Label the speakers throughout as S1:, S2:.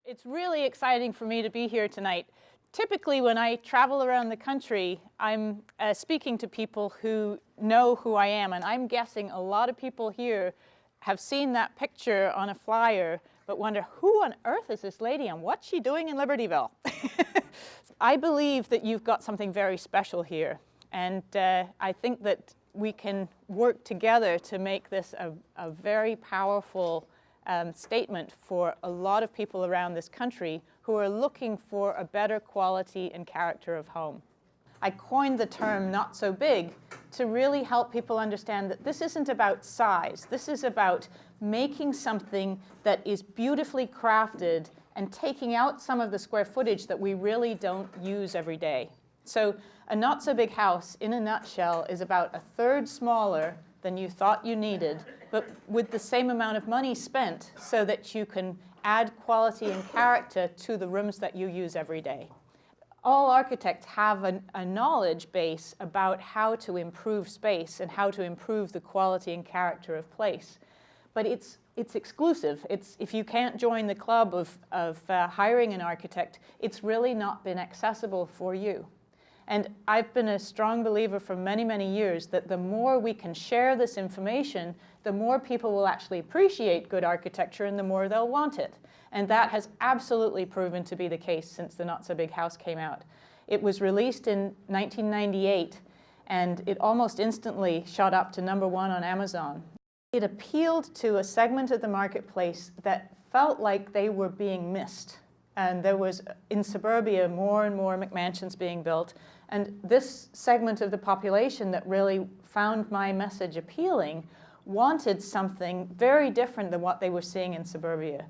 S1: It's really exciting for me to be here tonight. Typically, when I travel around the country, I'm speaking to people who know who I am, and I'm guessing a lot of people here have seen that picture on a flyer, but wonder, who on earth is this lady and what's she doing in Libertyville? I believe that you've got something very special here, and I think that we can work together to make this a very powerful statement for a lot of people around this country who are looking for a better quality and character of home. I coined the term "not so big" to really help people understand that this isn't about size. This is about making something that is beautifully crafted and taking out some of the square footage that we really don't use every day. So a not so big house, in a nutshell, is about a third smaller than you thought you needed, but with the same amount of money spent so that you can add quality and character to the rooms that you use every day. All architects have a knowledge base about how to improve space and how to improve the quality and character of place. But it's exclusive. If you can't join the club of hiring an architect, it's really not been accessible for you. And I've been a strong believer for many, many years that the more we can share this information, the more people will actually appreciate good architecture and the more they'll want it. And that has absolutely proven to be the case since the Not So Big House came out. It was released in 1998, and it almost instantly shot up to #1 on Amazon. It appealed to a segment of the marketplace that felt like they were being missed. And there was, in suburbia, more and more McMansions being built. And this segment of the population that really found my message appealing wanted something very different than what they were seeing in suburbia.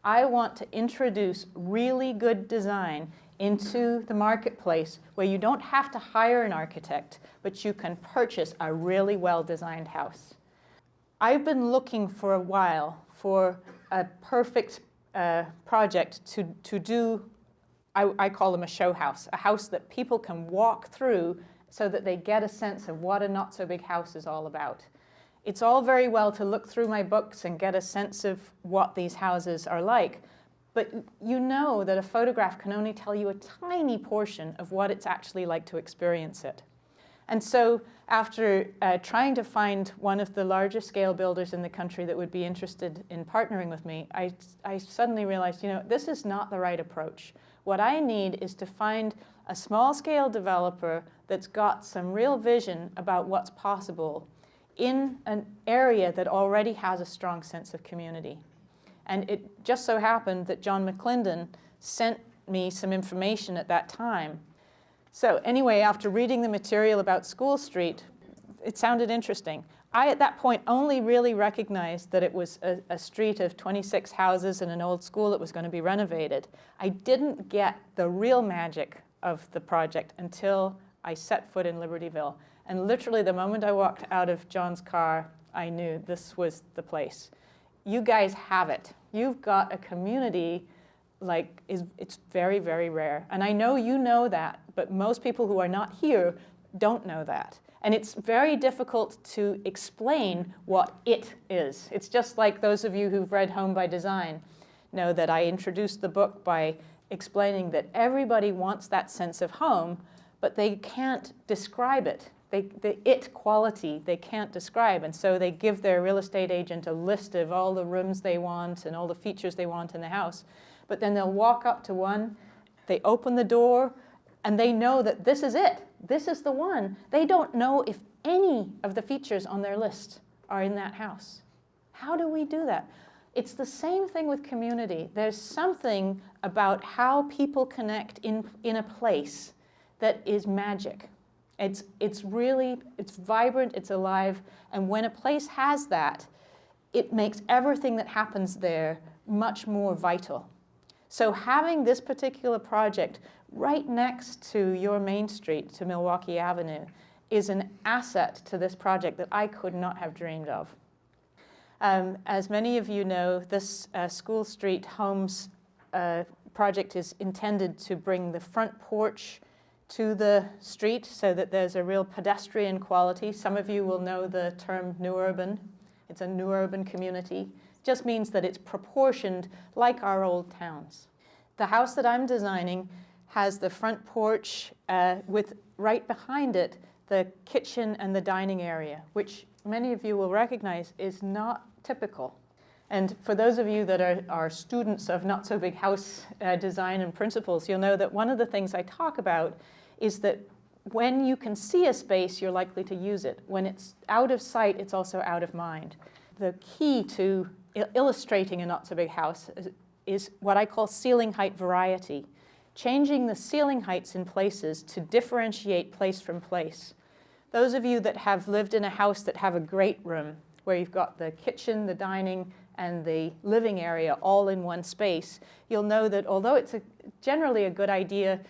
S1: I want to introduce really good design into the marketplace where you don't have to hire an architect, but you can purchase a really well-designed house. I've been looking for a while for a perfect project to do, I call them a show house, a house that people can walk through so that they get a sense of what a not so big house is all about. It's all very well to look through my books and get a sense of what these houses are like, but you know that a photograph can only tell you a tiny portion of what it's actually like to experience it. And so after trying to find one of the larger scale builders in the country that would be interested in partnering with me, I suddenly realized, this is not the right approach. What I need is to find a small scale developer that's got some real vision about what's possible in an area that already has a strong sense of community. And it just so happened that John McClendon sent me some information at that time. So anyway, after reading the material about School Street, it sounded interesting. I, at that point, only really recognized that it was a street of 26 houses and an old school that was going to be renovated. I didn't get the real magic of the project until I set foot in Libertyville. And literally, the moment I walked out of John's car, I knew this was the place. You guys have it. You've got a community it's very, very rare. And I know you know that, but most people who are not here don't know that. And it's very difficult to explain what it is. It's just like those of you who've read Home by Design know that I introduced the book by explaining that everybody wants that sense of home, but they can't describe it. The it quality they can't describe, and so they give their real estate agent a list of all the rooms they want and all the features they want in the house. But then they'll walk up to one, they open the door, and they know that this is it. This is the one. They don't know if any of the features on their list are in that house. How do we do that? It's the same thing with community. There's something about how people connect in a place that is magic. It's vibrant, it's alive, and when a place has that, it makes everything that happens there much more vital. So having this particular project right next to your Main Street, to Milwaukee Avenue, is an asset to this project that I could not have dreamed of. As many of you know, this School Street Homes project is intended to bring the front porch to the street so that there's a real pedestrian quality. Some of you will know the term New Urban. It's a New Urban community. It just means that it's proportioned like our old towns. The house that I'm designing has the front porch with right behind it the kitchen and the dining area, which many of you will recognize is not typical. And for those of you that are students of Not So Big House design and principles, you'll know that one of the things I talk about is that when you can see a space, you're likely to use it. When it's out of sight, it's also out of mind. The key to illustrating a Not So Big House is what I call ceiling height variety, changing the ceiling heights in places to differentiate place from place. Those of you that have lived in a house that have a great room, where you've got the kitchen, the dining, and the living area all in one space, you'll know that although it's generally a good idea,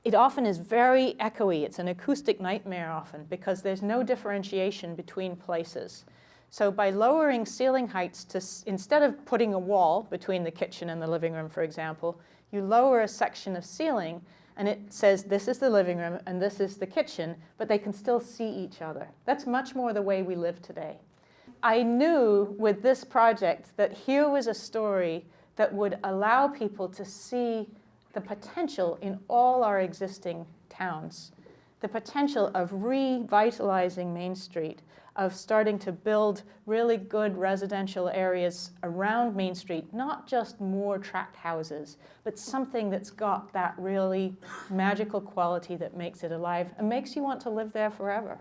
S1: it often is very echoey. It's an acoustic nightmare often because there's no differentiation between places. So by lowering ceiling heights to, instead of putting a wall between the kitchen and the living room, for example, you lower a section of ceiling and it says this is the living room and this is the kitchen, but they can still see each other. That's much more the way we live today. I knew with this project that here was a story that would allow people to see the potential in all our existing towns, the potential of revitalizing Main Street, of starting to build really good residential areas around Main Street, not just more tract houses, but something that's got that really magical quality that makes it alive and makes you want to live there forever.